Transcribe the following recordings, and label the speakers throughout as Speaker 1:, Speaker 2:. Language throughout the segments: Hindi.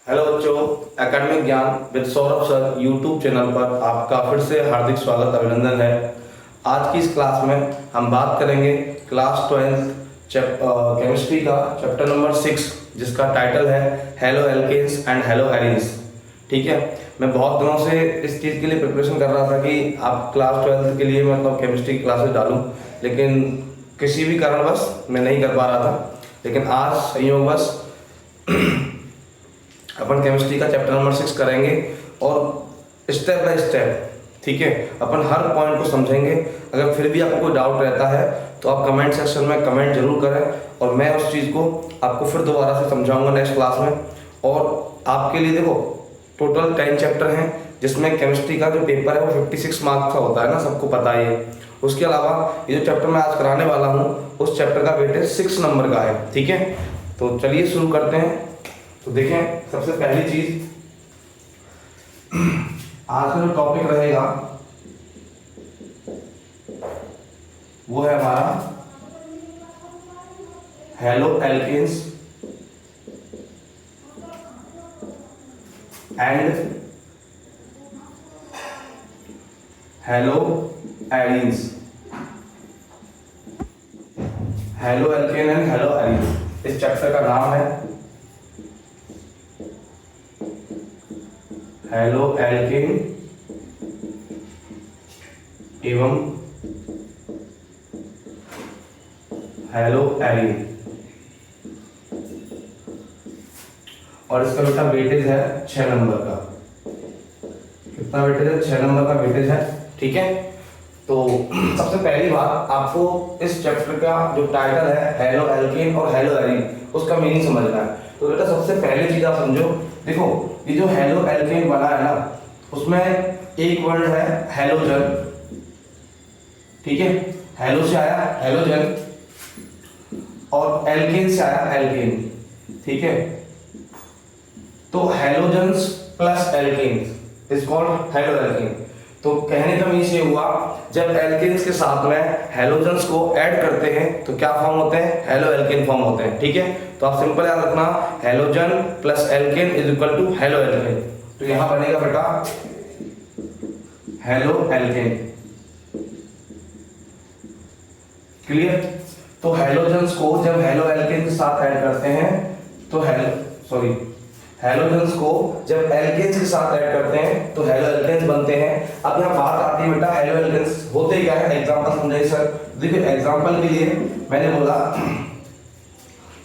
Speaker 1: हेलो बच्चों, एकेडमिक ज्ञान with Saurabh sir YouTube channel पर आपका फिर से हार्दिक स्वागत अभिनंदन है। आज की इस क्लास में हम बात करेंगे क्लास 12th केमिस्ट्री का चैप्टर नंबर 6 जिसका टाइटल है halo alkanes and halo arenes. ठीक है, मैं बहुत दिनों से इस चीज़ के लिए प्रिपरेशन कर रहा था कि आप क्लास 12th के लिए मतलब केमिस्ट्री की क्लासेस डालूं, लेकिन किसी भी कारणवश मैं नहीं कर पा रहा था। लेकिन आज संयोगवश अपन केमिस्ट्री का चैप्टर नंबर 6 करेंगे और स्टेप बाय स्टेप, ठीक है, अपन हर पॉइंट को समझेंगे। अगर फिर भी आपको कोई डाउट रहता है तो आप कमेंट सेक्शन में कमेंट जरूर करें और मैं उस चीज़ को आपको फिर दोबारा से समझाऊंगा नेक्स्ट क्लास में। और आपके लिए देखो टोटल 10 चैप्टर हैं, जिसमें केमिस्ट्री का जो पेपर है वो 56 मार्क्स का होता है ना, सबको पता है। उसके अलावा ये जो चैप्टर मैं आज कराने वाला हूँ उस चैप्टर का वेटेज 6 नंबर का है। ठीक है, तो चलिए शुरू करते हैं। तो देखें, सबसे पहली चीज आज का जो टॉपिक रहेगा वो है हमारा halo alkanes and halo arenes. Halo alkane and halo arenes इस चैप्टर का नाम है। हेलो एल्केन एवं हेलो एरीन, और इसका बेटा वेटेज है 6 नंबर का। कितना वेटेज है? 6 नंबर का वेटेज है। ठीक है, तो सबसे पहली बात आपको इस चैप्टर का जो टाइटल है हेलो एल्केन और हेलो एरीन, उसका मीनिंग समझना है। तो बेटा सबसे पहली चीज आप समझो, देखो ये जो हेलो एल्केन बना है ना, उसमें एक वर्ड है हेलोजन। ठीक है, हेलो से आया हेलोजन और एल्केन से आया एल्केन। ठीक है, तो halogens plus alkanes is called halo alkane. तो कहने का मीन्स ये हुआ, जब एल्केन्स के साथ में हेलोजन्स को ऐड करते हैं तो क्या फॉर्म होते हैं? हेलो एल्केन फॉर्म होते हैं। ठीक है, तो आप सिंपल याद रखना, halogen plus alkane is equal to halo alkane. तो यहां बनेगा बेटा हेलो एल्केन। क्लियर? तो हेलोजन्स को जब हेलो एल्केन के साथ ऐड करते हैं तो हेलोजन्स को जब एल्केन्स के साथ ऐड करते हैं तो हेलो एल्केन्स बनते हैं। अब यहाँ बात आती है बेटा हेलो एल्केन्स होते क्या है, एग्जांपल समझाइए सर। देखिए एग्जांपल के लिए मैंने बोला,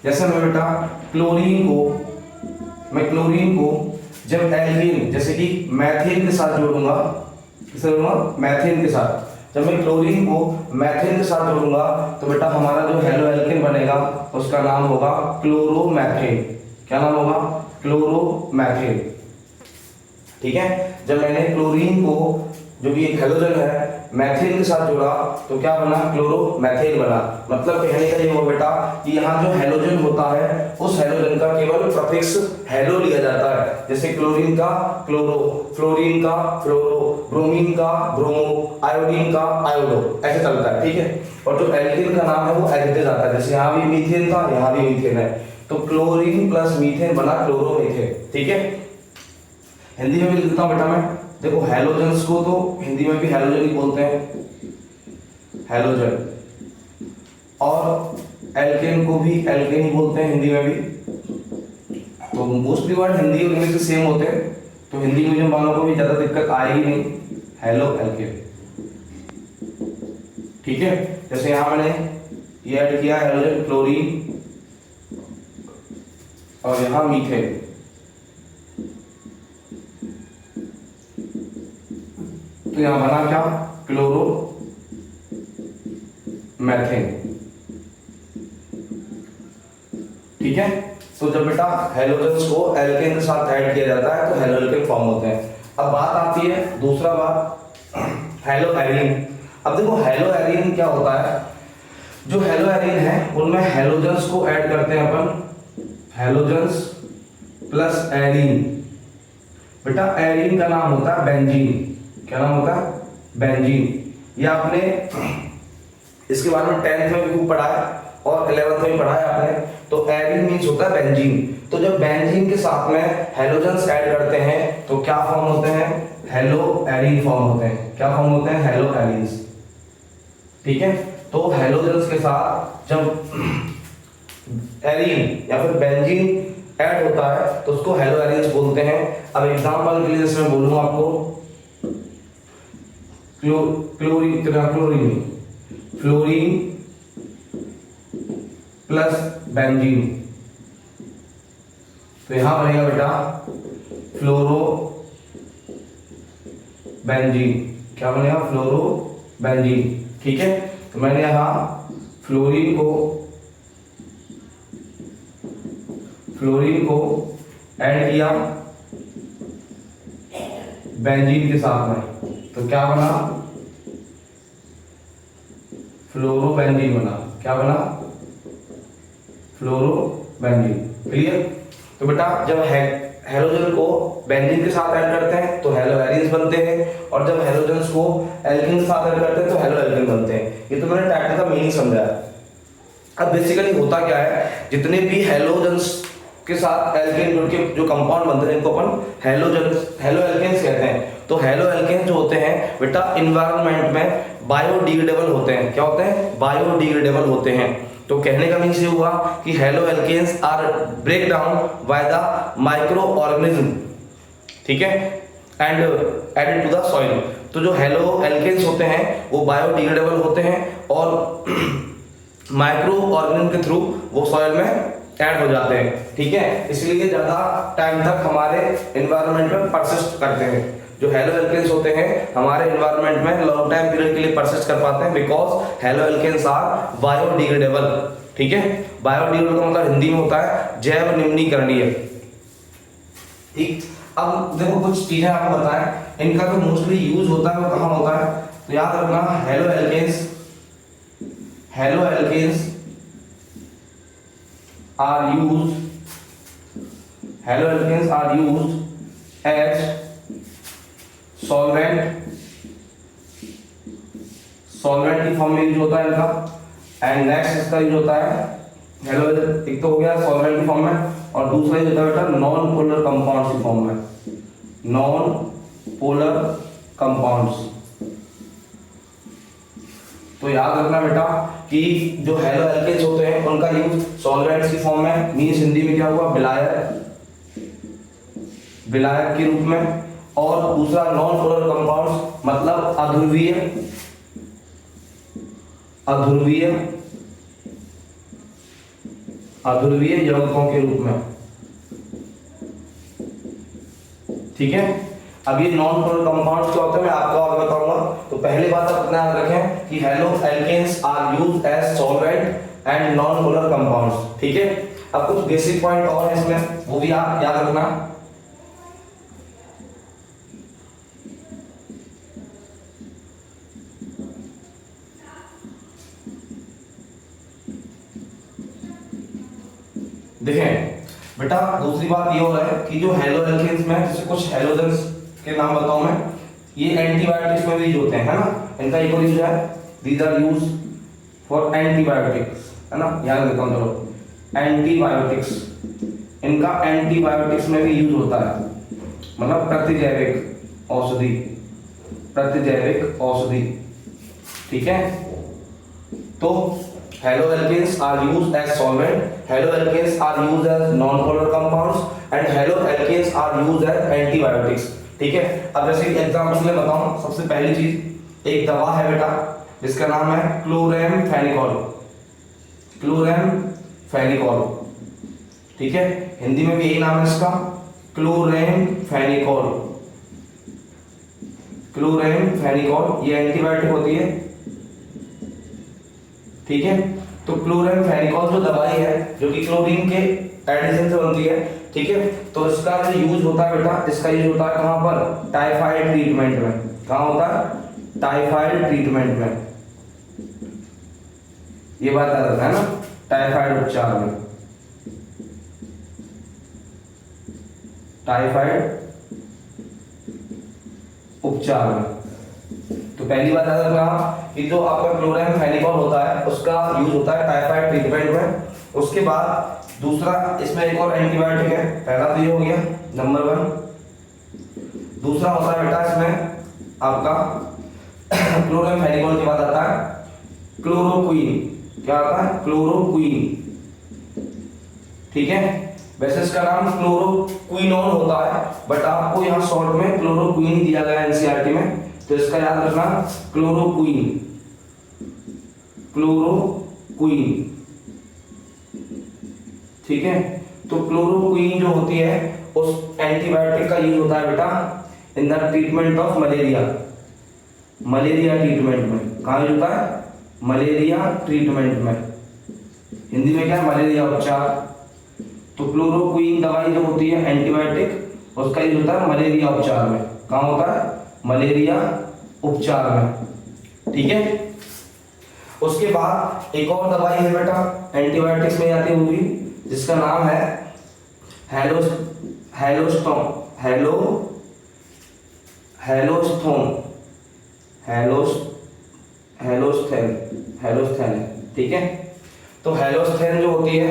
Speaker 1: जैसे मैं बेटा क्लोरीन को जब एल्केन जैसे कि मैथेन के साथ जोड़ूंगा, किससे जोड़ूंगा? मैथेन के साथ। जब मैं क्लोरीन को मैथेन के साथ जोड़ूंगा तो बेटा हमारा जो हेलो एल्केन बनेगा उसका नाम होगा क्लोरोमैथेन। क्या नाम होगा? क्लोरोमैथेन। ठीक है, जब मैंने क्लोरीन को जो कि एक हेलोजन है मैथेन के साथ जोड़ा तो क्या बना? क्लोरोमैथेन बना। मतलब कहने का ये हुआ बेटा कि यहाँ जो हेलोजन होता है उस हेलोजन का केवल प्रफिक्स हेलो लिया जाता है। जैसे क्लोरीन का क्लोरो, फ्लोरीन का फ्लोरो, ब्रोमीन का ब्रोमो, आयोडीन का आयोडो, ऐसे चलता है। ठीक है, और जो एल्केन का नाम है वो एज इट इज आता है। जैसे यहाँ भी मीथेन था, यहाँ भी मीथेन है, तो क्लोरीन प्लस मीथेन बना क्लोरोमीथेन। ठीक है, हिंदी में भी लिखता हूं बेटा मैं। देखो हेलोजन्स को तो हिंदी में भी हेलोजन ही बोलते हैं, हेलोजन, और एल्केन को भी एल्केन ही बोलते हैं हिंदी में भी। तो मोस्टली वर्ड हिंदी और इंग्लिश सेम होते हैं, तो हिंदी मीडियम वालों को भी ज्यादा दिक्कत आएगी नहीं। Halo alkane. ठीक है, जैसे यहां मैंने ये ऐड किया हेलोजन क्लोरीन और यहां मीथेन, तो यहां बना क्या? क्लोरोमैथेन। ठीक है, तो जब बेटा हेलोजन्स को एल्केन के साथ ऐड किया जाता है तो हेलो एल्केन फॉर्म होते हैं। अब बात आती है दूसरा बात हेलो एरीन। अब देखो हेलो एरीन क्या होता है, जो हेलो एरीन है उनमें हेलोजन्स को ऐड करते हैं अपन, हेलोजन्स प्लस एरीन। बेटा एरीन का नाम होता है बेंजीन। क्या नाम होता है? बेंजीन। ये आपने इसके बारे में 10th में भी खूब पढ़ा है। और 11th में पढ़ा है आपने। तो एरीन मीन्स होता है बेंजीन। तो जब बेंजीन के साथ में हेलोजन्स ऐड करते हैं तो क्या फॉर्म होते हैं, हेलो एरीन फॉर्म होते हैं। क्या फॉर्म होते हैं, हेलो एरीन्स। ठीक है, तो हेलोजन्स के साथ जब एरीन या फिर बेंजीन ऐड होता है तो उसको हेलो एरीन्स बोलते हैं। अब एग्जांपल के लिए जैसे मैं बोलूंगा आपको क्लोरीन फ्लोरीन प्लस बेंजीन, तो यहां बनेगा बेटा फ्लोरो बेंजीन। क्या बनेगा, फ्लोरो बेंजीन। ठीक है, तो मैंने यहां फ्लोरीन को ऐड किया बेंजीन के साथ में, तो क्या बना, फ्लोरोबेंजीन बना। क्या बना, फ्लोरोबेंजीन। क्लियर। तो बेटा जब हेलोजन को बेंजीन के साथ ऐड करते हैं तो हेलो एरीन्स बनते हैं, और जब हेलोजन्स को एल्कीन के साथ ऐड करते हैं तो हेलो एल्कीन बनते हैं। ये तो मैंने टाइप का मीनिंग समझाया। अब बेसिकली होता क्या है, जितने भी हेलोजन्स के साथ एल्केन जुड़ के जो कंपाउंड बनते हैं इनको अपन हेलो एल्केन्स कहते हैं। तो हेलो एल्केन्स जो होते हैं बेटा इन्वायरमेंट में बायोडिग्रेडेबल होते हैं। क्या होते हैं, बायोडिग्रेडेबल होते हैं। तो कहने का मीन्स ये हुआ कि halo alkanes are break down by the micro organism, ठीक है, and added to the soil. तो जो हेलो एल्केन्स होते हैं वो बायोडिग्रेडेबल होते हैं और माइक्रो ऑर्गेनिज्म के थ्रू वो सॉइल में ऐड हो जाते हैं। ठीक है, इसलिए ज्यादा टाइम तक हमारे एनवायरनमेंट में परसिस्ट करते हैं। जो हेलो एल्केन्स होते हैं हमारे एनवायरनमेंट में लॉन्ग टाइम पीरियड के लिए परसिस्ट कर पाते हैं because halo alkanes are biodegradable. ठीक है, बायोडिग्रेडेबल का मतलब हिंदी में होता है जैव निम्नीकरणीय। ठीक, अब देखो कुछ चीजें आपको बताएं, इनका जो मोस्टली यूज होता है वो कहाँ होता है, तो याद रखना halo alkanes are used as solvent की फॉर्म में यूज होता है इनका। एंड नेक्स्ट इसका यूज होता है हेलो, एक तो हो गया सॉल्वेंट की फॉर्म में, और दूसरा यूज होता है बेटा नॉन पोलर कंपाउंड्स की फॉर्म में, नॉन पोलर कंपाउंड्स। तो याद रखना बेटा कि जो हेलो एल्केन्स होते हैं उनका यूज सॉल्वेंट्स की फॉर्म में, मींस हिंदी में क्या हुआ, विलायक के रूप में, और दूसरा नॉन पोलर कंपाउंड्स मतलब अध्रुवीय यौगिकों के रूप में। ठीक है, अब ये नॉन पोलर कंपाउंड्स क्या होते हैं मैं आपको आगे बताऊंगा। तो पहली बात आप ध्यान रखें कि halo alkanes are used as solvent and non polar compounds. ठीक है, अब कुछ बेसिक पॉइंट और है इसमें, वो भी आप याद रखना। देखें बेटा दूसरी बात ये हो रहा है कि जो हेलो एल्केन्स में जैसे कुछ हेलोजन्स के नाम बताऊं मैं, ये एंटीबायोटिक्स में भी यूज होते हैं, है ना, इनका एक और यूज है, these are use for antibiotics, है ना, याद रखता हूं। चलो एंटीबायोटिक्स, इनका एंटीबायोटिक्स में भी यूज होता है, मतलब प्रतिजैविक औषधि। ठीक है, तो halo alkanes are used as solvent, halo alkanes are used as non polar compounds and halo alkanes are used as antibiotics. ठीक है, अब जैसे एग्जांपल के लिए बताऊं, सबसे पहली चीज एक दवा है बेटा जिसका नाम है क्लोरेमफेनिकोल। ठीक है, हिंदी में भी यही नाम है इसका, क्लोरेमफेनिकोल। ये एंटीबायोटिक होती है। ठीक है, तो क्लोरेमफेनिकोल जो दवाई है जो कि क्लोरीन के एडिशन से बनती है। ठीक है, तो इसका जो यूज होता है बेटा, इसका यूज होता है कहां पर, टाइफाइड ट्रीटमेंट में। कहां होता है, टाइफाइड ट्रीटमेंट में। ये बात याद रखना है ना, टाइफाइड उपचार में, तो पहली बात याद रखना कि जो आपका क्लोराम्फेनिकोल होता है उसका यूज होता है टाइफाइड ट्रीटमेंट में। उसके बाद दूसरा इसमें एक और एंटीबायोटिक है, पहला तो ये हो गया नंबर 1। दूसरा होता है बेटा इसमें आपका क्लोराम्फेनिकोल के बाद आता है क्लोरोक्वीन। क्या आता है? क्लोरोक्वीन। ठीक है, वैसे इसका नाम क्लोरोक्विनोन होता है, बट आपको यहाँ शॉर्ट में क्लोरोक्वीन दिया गया है एनसीईआरटी में, तो इसका याद रखना क्लोरोक्वीन। क्लोरोक्वीन, ठीक है। तो क्लोरोक्वीन जो होती है उस एंटीबायोटिक का यूज होता है बेटा in the treatment of malaria. Malaria treatment में कहाँ यूज होता है? मलेरिया ट्रीटमेंट में, हिंदी में क्या है? मलेरिया उपचार। तो क्लोरोक्वीन दवाई जो होती है एंटीबायोटिक, उसका यूज होता है मलेरिया उपचार में। कहाँ होता है? मलेरिया उपचार में, ठीक है। उसके बाद एक और दवाई है बेटा एंटीबायोटिक्स में आती हुई, जिसका नाम है हेलोस्थेन, ठीक है। तो हेलोस्थेन जो होती है,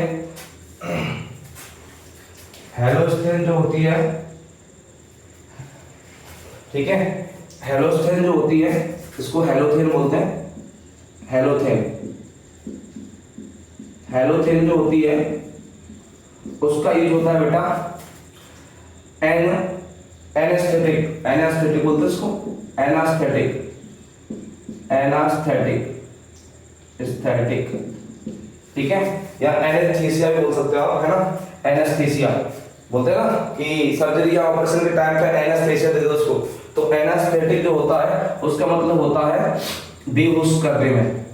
Speaker 1: ठीक है, हेलोस्थेन जो होती है इसको हेलोथेन बोलते हैं। हेलोथेन जो होती है उसका यूज होता है बेटा एनास्थेटिक बोलते हैं इसको, एस्थेटिक, ठीक है, या एनेस्थीसिया भी बोल सकते हो आप, है ना। एनेस्थीसिया बोलते हैं ना कि सर्जरी या ऑपरेशन के टाइम पे एनेस्थीसिया दे दो उसको, तो एनास्थेटिक जो होता है उसका मतलब होता है बेहोश करने में,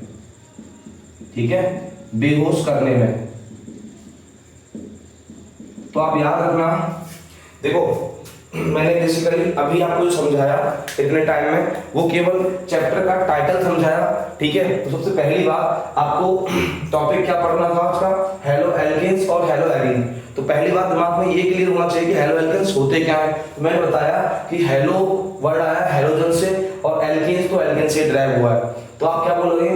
Speaker 1: ठीक है, बेहोश करने में। तो आप याद रखना, देखो मैंने बेसिकली अभी आपको जो समझाया इतने टाइम में वो केवल चैप्टर का टाइटल समझाया, ठीक है। तो सबसे पहली बात आपको टॉपिक क्या पढ़ना था उसका, हेलो एल्केन्स और हेलो एरीन। तो पहली बात दिमाग में ये क्लियर होना चाहिए कि हेलो एल्केन्स होते क्या है। तो मैंने बताया कि हेलो वर्ड आया हेलोजन से और एल्केन्स तो एल्केन से ड्राइव हुआ है। तो आप क्या बोलोगे?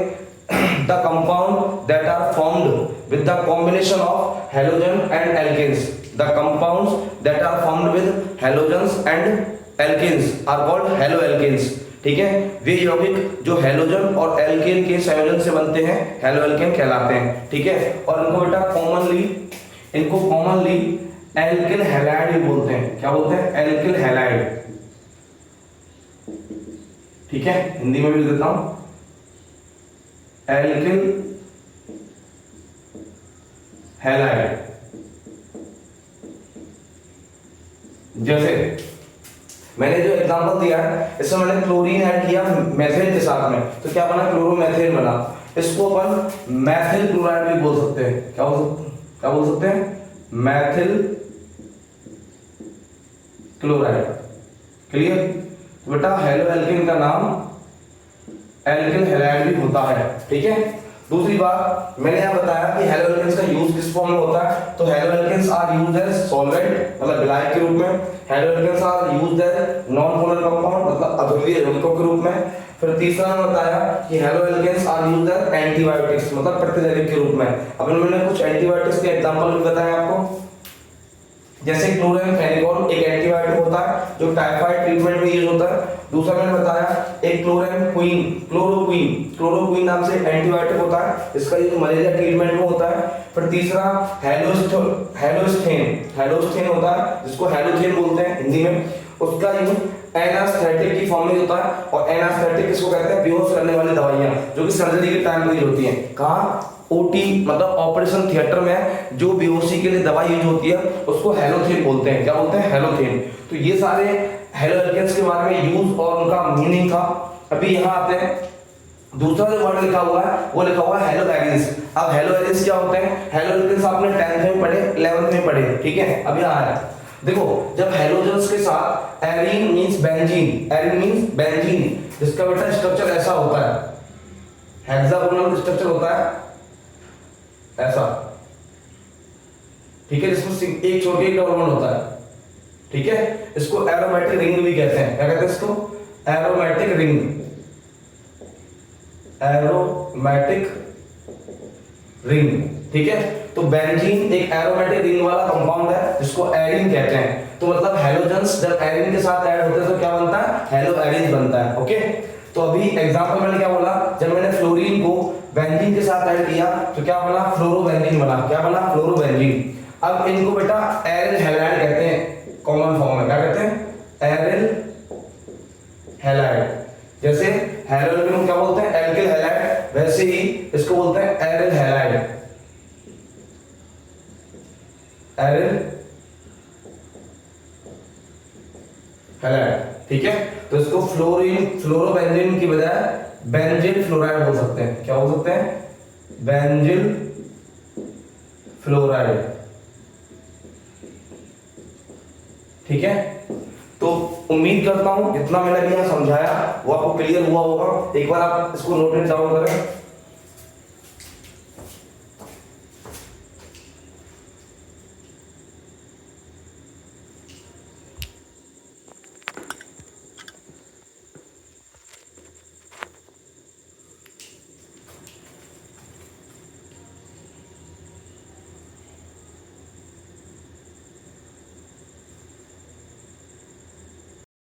Speaker 1: The compound that are formed with the combination of halogen and alkanes, the compounds that are formed with halogens and alkenes are called haloalkanes, ठीक है। वे यौगिक जो हेलोजन और एल्केन के संयोजन से बनते हैं हेलोएल्केन कहलाते हैं, ठीक है। और इनको बेटा कॉमनली एल्किल हैलाइड भी बोलते हैं। क्या बोलते हैं? एल्किल हैलाइड, ठीक है। हिंदी में भी लिख देता हूं, एल्किल हैलाइड। जैसे मैंने जो एग्जांपल दिया है इसमें मैंने क्लोरीन ऐड किया मेथिल के साथ में, तो क्या बना? क्लोरोमेथिल बना। इसको अपन मैथिल क्लोराइड भी बोल सकते हैं। क्या बोल सकते हैं? मैथिल क्लोराइड। क्लियर? तो बेटा हेलो एल्केन का नाम एल्किल हैलाइड भी होता है, ठीक है। दूसरी बात मैंने यहाँ बताया कि हेलो एल्केन्स का यूज किस फॉर्म में होता है, तो halo alkanes are used as solvent मतलब विलायक के रूप में। Halo alkanes are used as non polar compound मतलब अध्रुवीय यौगिकों के रूप में। फिर तीसरा मैंने बताया कि halo alkanes are used as antibiotics मतलब प्रतिजैविक के रूप में। अब मैंने कुछ एंटीबायोटिक्स के एग्जांपल भी बताए आपको, जैसे क्लोराम्फेनिकोल एक एंटीबायोटिक होता है जो टाइफाइड ट्रीटमेंट में यूज होता है। दूसरा मैंने बताया एक क्लोरोक्वीन नाम से एंटीबायोटिक होता है, इसका यूज मलेरिया ट्रीटमेंट में होता है। फिर तीसरा हेलोस्थेन होता है जिसको हेलोथेन बोलते हैं हिंदी में, उसका यूज एनास्थेटिक की फॉर्म में होता है। और एनास्थेटिक किसको कहते हैं? बेहोश करने वाली दवाइयां जो कि सर्जरी के टाइम पे यूज होती हैं। कहाँ? ओटी मतलब ऑपरेशन थिएटर में जो बेहोशी के लिए दवाई यूज होती है उसको हेलोथेन बोलते हैं। क्या बोलते हैं? हेलोथेन। तो ये सारे हेलो एल्केन्स के बारे में यूज और उनका मीनिंग था। अभी यहाँ आते हैं, दूसरा जो वर्ड लिखा हुआ है वो लिखा हुआ है हेलो एरीन्स। अब हेलो एरीन्स क्या होते हैं? हेलो एल्केन्स आपने 10th में पढ़े, 11th में पढ़े, ठीक है। अब यहाँ है, देखो जब हेलोजन्स के साथ एरीन मींस बेंजीन, जिसका बेटा स्ट्रक्चर ऐसा होता है, हेक्सागोनल स्ट्रक्चर होता है ऐसा, ठीक है, जिसमें एक छोटी एक डबल बॉन्ड होता है, ठीक है। इसको एरोमेटिक रिंग भी कहते हैं। क्या कहते हैं इसको? एरोमेटिक रिंग, एरोमेटिक रिंग, ठीक है। तो बेंजीन एक एरोमेटिक रिंग वाला कंपाउंड है जिसको एरीन कहते हैं। तो मतलब हैलोजन्स जब एरीन के साथ ऐड होते हैं तो क्या बनता है, हेलो एरीन बनता है। ओके, तो अभी एग्जांपल मैंने क्या बोला, जब मैंने फ्लोरीन को बेंजीन के साथ ऐड किया तो क्या बना, फ्लोरोबेंजीन बना। क्या बना, फ्लोरोबेंजीन। अब इनको बेटा एरिल हैलाइड कहते हैं, कॉमन फॉर्म में क्या कहते हैं, एरिल हैलाइड। जैसे हैलोजन को क्या बोलते हैं, एल्किल हैलाइड, वैसे ही इसको बोलते हैं एरिल हैलाइड, एरिल हैलाइड, ठीक है। तो इसको फ्लोरीन फ्लोरोबेंजीन की बजाय बेंजील फ्लोराइड बोल सकते हैं। क्या बोल सकते हैं, बेंजील फ्लोराइड, ठीक है। तो उम्मीद करता हूं जितना मैंने अभी यहाँ समझाया वो आपको क्लियर हुआ होगा। एक बार आप इसको नोट डाउन करें।